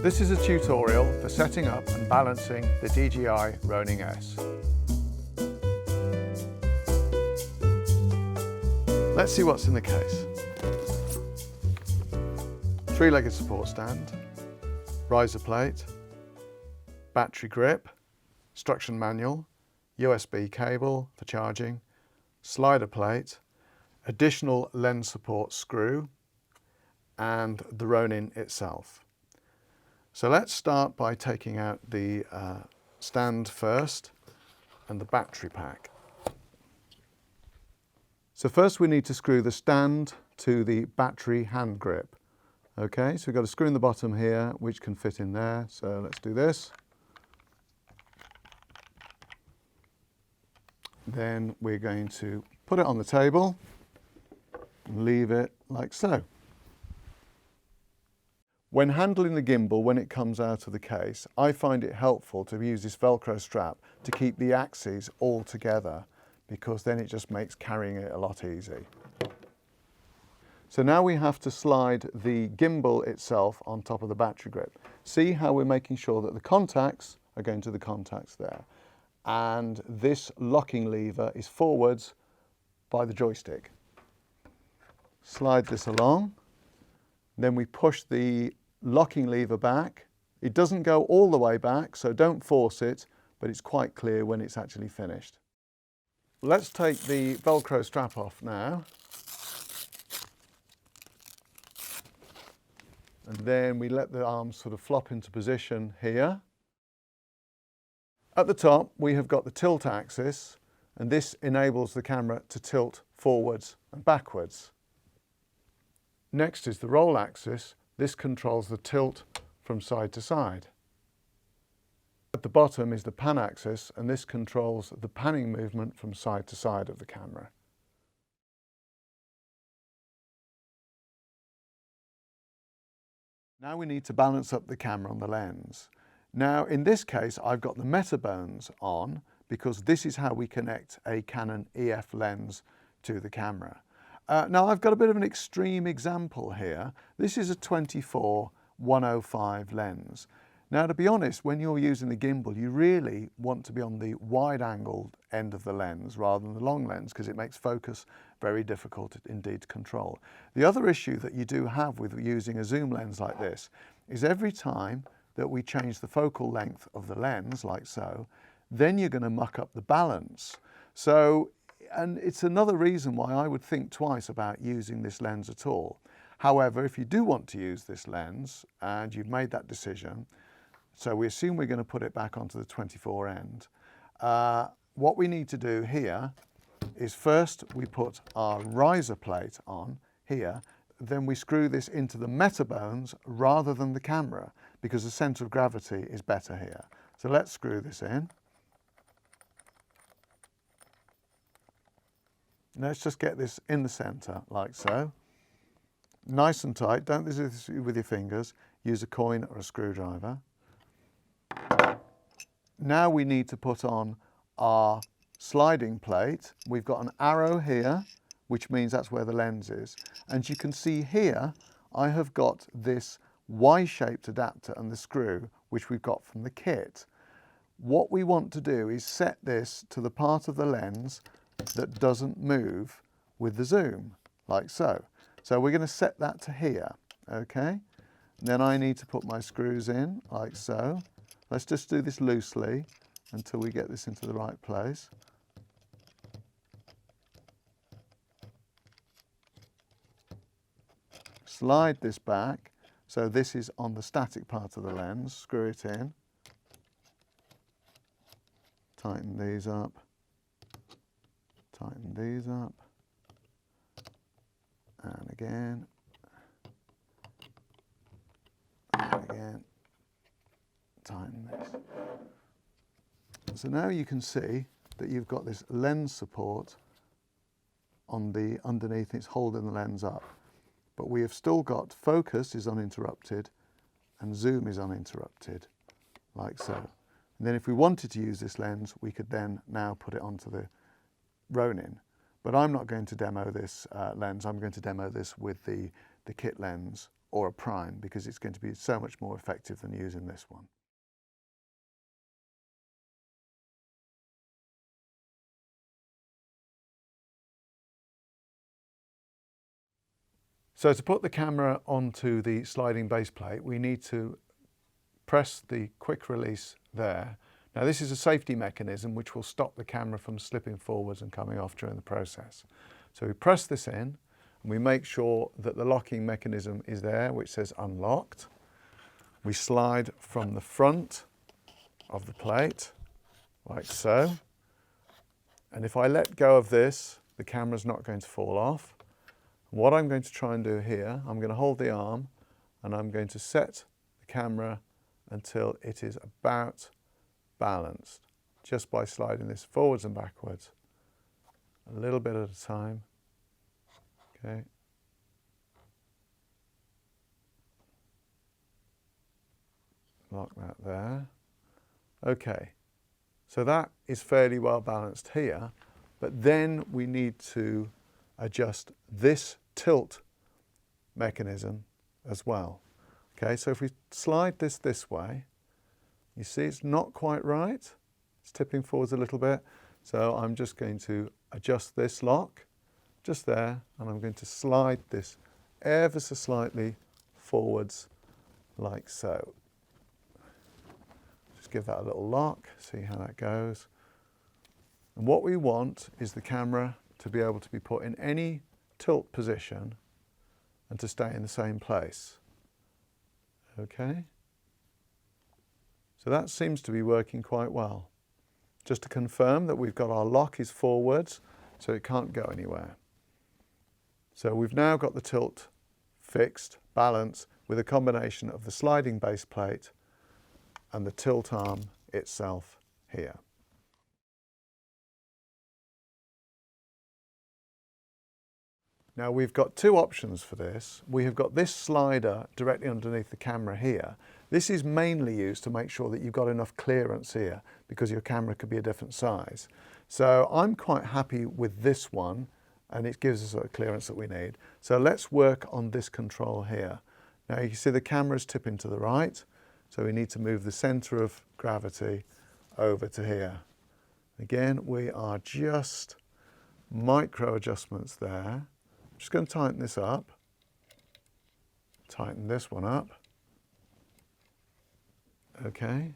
This is a tutorial for setting up and balancing the DJI Ronin S. Let's see what's in the case. 3-legged support stand, riser plate, battery grip, instruction manual, USB cable for charging, slider plate, additional lens support screw, and the Ronin itself. So let's start by taking out the stand first and the battery pack. So first we need to screw the stand to the battery hand grip. Okay, so we've got a screw in the bottom here which can fit in there. So let's do this. Then we're going to put it on the table and leave it like so. When handling the gimbal, when it comes out of the case, I find it helpful to use this Velcro strap to keep the axes all together, because then it just makes carrying it a lot easier. So now we have to slide the gimbal itself on top of the battery grip. See how we're making sure that the contacts are going to the contacts there. And this locking lever is forwards by the joystick. Slide this along. Then we push the locking lever back. It doesn't go all the way back, so don't force it, but it's quite clear when it's actually finished. Let's take the Velcro strap off now. And then we let the arms sort of flop into position here. At the top, we have got the tilt axis, and this enables the camera to tilt forwards and backwards. Next is the roll axis. This controls the tilt from side to side. At the bottom is the pan axis, and this controls the panning movement from side to side of the camera. Now we need to balance up the camera on the lens. Now in this case I've got the metabones on because this is how we connect a Canon EF lens to the camera. Now I've got a bit of an extreme example here. This is a 24-105 lens. Now to be honest, when you're using the gimbal, you really want to be on the wide-angled end of the lens rather than the long lens, because it makes focus very difficult indeed to control. The other issue that you do have with using a zoom lens like this is every time that we change the focal length of the lens, like so, then you're going to muck up the balance. So, and it's another reason why I would think twice about using this lens at all. However, if you do want to use this lens and you've made that decision, so we assume we're going to put it back onto the 24 end. What we need to do here is first we put our riser plate on here, then we screw this into the metabones rather than the camera, because the centre of gravity is better here. So let's screw this in. Let's just get this in the centre like so. Nice and tight, don't do this with your fingers, use a coin or a screwdriver. Now we need to put on our sliding plate. We've got an arrow here, which means that's where the lens is. And you can see here, I have got this Y-shaped adapter and the screw, which we've got from the kit. What we want to do is set this to the part of the lens that doesn't move with the zoom, like so. So we're going to set that to here, okay? And then I need to put my screws in, like so. Let's just do this loosely until we get this into the right place. Slide this back, so this is on the static part of the lens, screw it in. Tighten these up, tighten these up, and again, and again. Tighten this. So now you can see that you've got this lens support on the underneath, it's holding the lens up. But we have still got focus is uninterrupted and zoom is uninterrupted, like so. And then if we wanted to use this lens, we could then now put it onto the Ronin. But I'm not going to demo this lens, I'm going to demo this with the kit lens or a prime, because it's going to be so much more effective than using this one. So to put the camera onto the sliding base plate, we need to press the quick release there. Now this is a safety mechanism which will stop the camera from slipping forwards and coming off during the process. So we press this in and we make sure that the locking mechanism is there, which says unlocked. We slide from the front of the plate like so. And if I let go of this, the camera's not going to fall off. What I'm going to try and do here, I'm going to hold the arm and I'm going to set the camera until it is about balanced, just by sliding this forwards and backwards, a little bit at a time. Okay. Lock that there. Okay, so that is fairly well balanced here, but then we need to adjust this tilt mechanism as well. Okay, so if we slide this way, you see it's not quite right. It's tipping forwards a little bit. So I'm just going to adjust this lock just there, and I'm going to slide this ever so slightly forwards like so. Just give that a little lock, see how that goes. And what we want is the camera to be able to be put in any tilt position and to stay in the same place. Okay. So that seems to be working quite well. Just to confirm that we've got our lock is forwards, so it can't go anywhere. So we've now got the tilt fixed, balanced, with a combination of the sliding base plate and the tilt arm itself here. Now we've got two options for this. We have got this slider directly underneath the camera here. This is mainly used to make sure that you've got enough clearance here, because your camera could be a different size. So I'm quite happy with this one, and it gives us the clearance that we need. So let's work on this control here. Now you can see the camera's tipping to the right, so we need to move the center of gravity over to here. Again, we are just micro adjustments there. Just going to tighten this up, tighten this one up. Okay.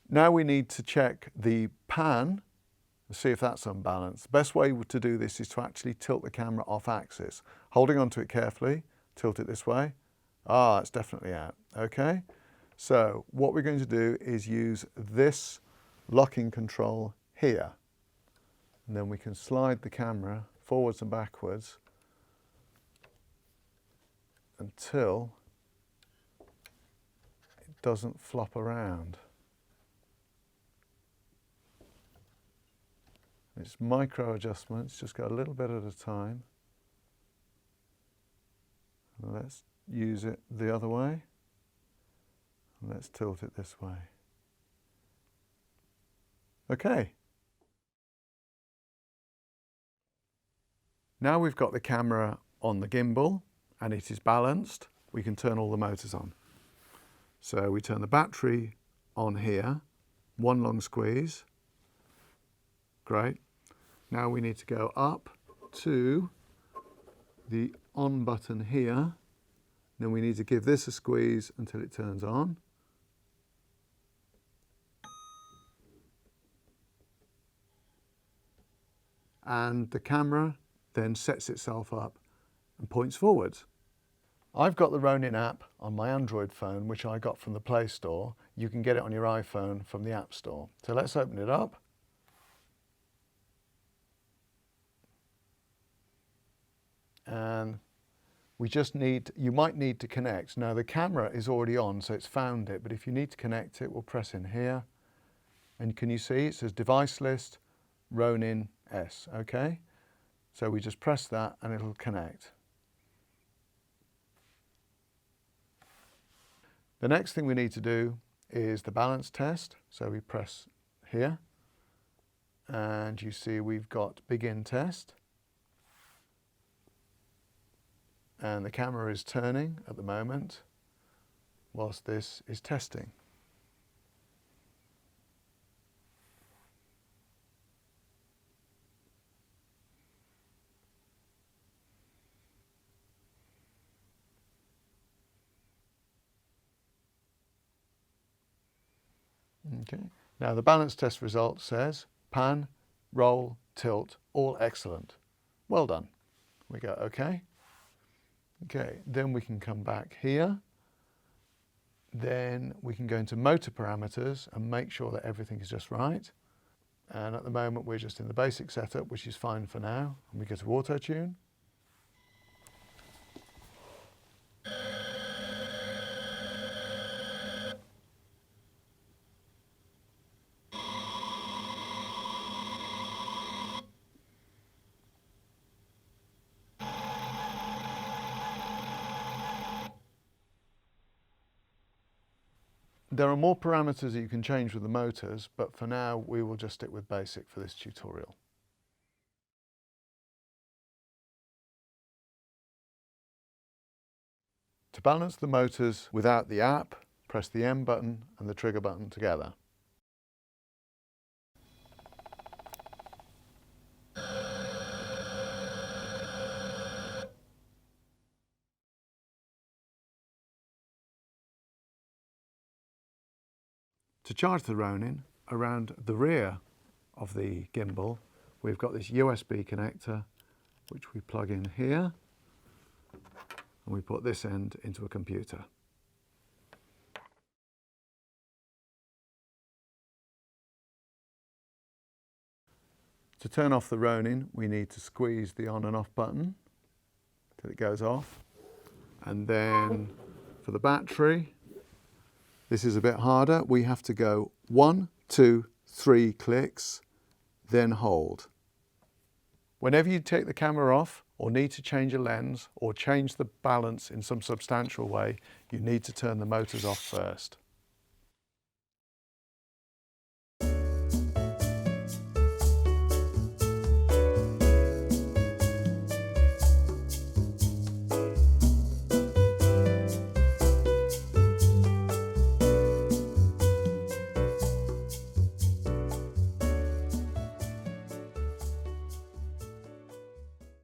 Now we need to check the pan and see if that's unbalanced. The best way to do this is to actually tilt the camera off axis. Holding onto it carefully, tilt it this way. Ah, it's definitely out. Okay. So what we're going to do is use this locking control here. And then we can slide the camera forwards and backwards until it doesn't flop around. It's micro adjustments, just go a little bit at a time. And let's use it the other way. And let's tilt it this way. Okay. Now we've got the camera on the gimbal and it is balanced, we can turn all the motors on. So we turn the battery on here, one long squeeze. Great. Now we need to go up to the on button here. Then we need to give this a squeeze until it turns on. And the camera then sets itself up and points forwards. I've got the Ronin app on my Android phone, which I got from the Play Store. You can get it on your iPhone from the App Store. So let's open it up. And we just need, you might need to connect. Now the camera is already on, so it's found it, but if you need to connect it, we'll press in here. And can you see it says device list, Ronin S, okay? So we just press that and it'll connect. The next thing we need to do is the balance test. So we press here and you see we've got begin test. And the camera is turning at the moment whilst this is testing. Okay. Now the balance test result says pan, roll, tilt, all excellent. Well done. We go okay. Okay, then we can come back here. Then we can go into motor parameters and make sure that everything is just right. And at the moment we're just in the basic setup, which is fine for now. And we go to auto tune. There are more parameters that you can change with the motors, but for now we will just stick with basic for this tutorial. To balance the motors without the app, press the M button and the trigger button together. To charge the Ronin, around the rear of the gimbal, we've got this USB connector, which we plug in here, and we put this end into a computer. To turn off the Ronin, we need to squeeze the on and off button till it goes off. And then for the battery, this is a bit harder. We have to go 1, 2, 3 clicks, then hold. Whenever you take the camera off or need to change a lens or change the balance in some substantial way, you need to turn the motors off first.